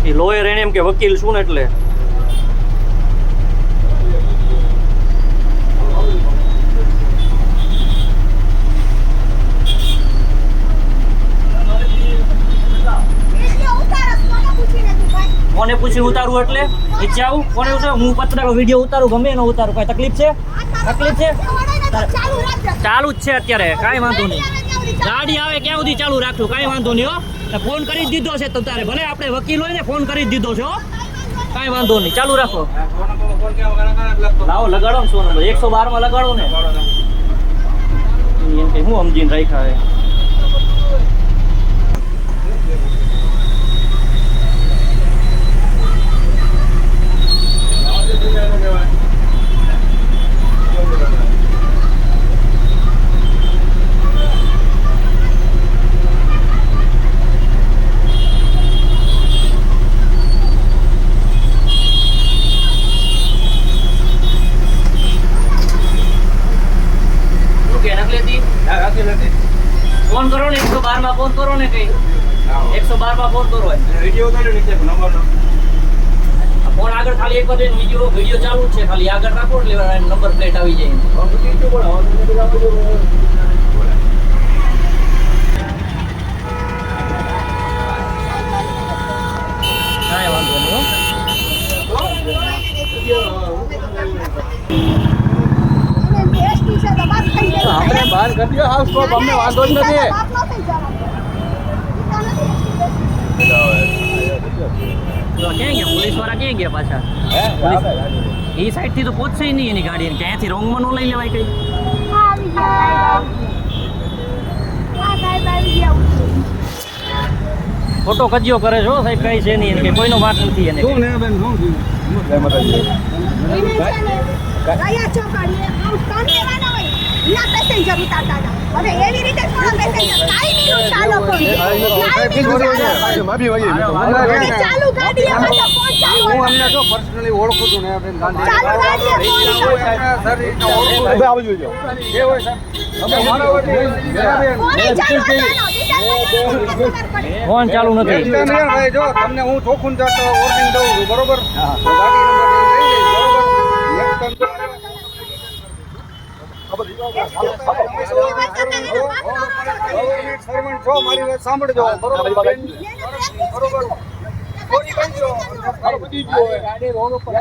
એ lawyer એને એમ કે વકીલ છું ને એટલે કોને પૂછી ઉતારું એટલે ઈચ્છા આવું કોને ઉતારું હું પત્રકાર વિડીયો ઉતારું ગમે એનો ઉતારું કઈ તકલીફ છે ચાલુ જ છે અત્યારે કાંઈ વાંધો નહીં ગાડી આવે ક્યાં સુધી ચાલુ રાખશું કાંઈ વાંધો નહીં હો ફોન કરી જ દીધો છે તો તારે ભલે આપણે વકીલ હોય ને ફોન કરી જ દીધો છે હો કાંઈ વાંધો નહીં ચાલુ રાખો લાવો લગાડો ને 100 નંબર 112 માં લગાડો ને એમ કે હું સમજીને રાખ્યા હે ફોન કરો ને 112 માં ફોન કરો ને કઈ 112 માં ફોન કરો વિડિયો ઉતાર્યો નીચે નંબર ફોન આગળ ખાલી એક વાર વિડિયો ચાલુ છે ખાલી આગળ રાખો એટલે નંબર પ્લેટ આવી જાય કાંઈ વાંધો નહીં આપણે બહાર કરી દો હાઉસ તો અમને વાંધો જ નથી ક્યાં ગયા પોલીસ વાળા ક્યાં ગયા પાછા એ સાઈડ થી તો પહોંચશે નહીં એની ગાડી ક્યાંથી રોંગમાં નો લઈ લેવાય કઈ ખોટો કજિયો કરે છો સાહેબ કઈ છે નહીં કે કોઈનો વાત નથી એને શું ને બેન શું પેસેન્જર ઉતારતા હતા હવે એવી રીતે થોડા પેસેન્જર કાઈ નહીં ચાલો ચાલુ ગાડી હું અમને જો પર્સનલી ઓળખું છું ને આપણે ચાલુ ગાડી આવી જોજો જે હોય સર અમે મારા વતી ફોન ચાલુ નથી ભાઈ જો તમને હું ચોખ્ખું જતો વોર્નિંગ દઉં છું બરોબર ગાડી નંબર લઈ લઈશ બરોબર સર્વન્ટ છો મારી વાત સાંભળજો બરોબર બરોબર કોની કંજો બધી જો ગાડી રોડ ઉપર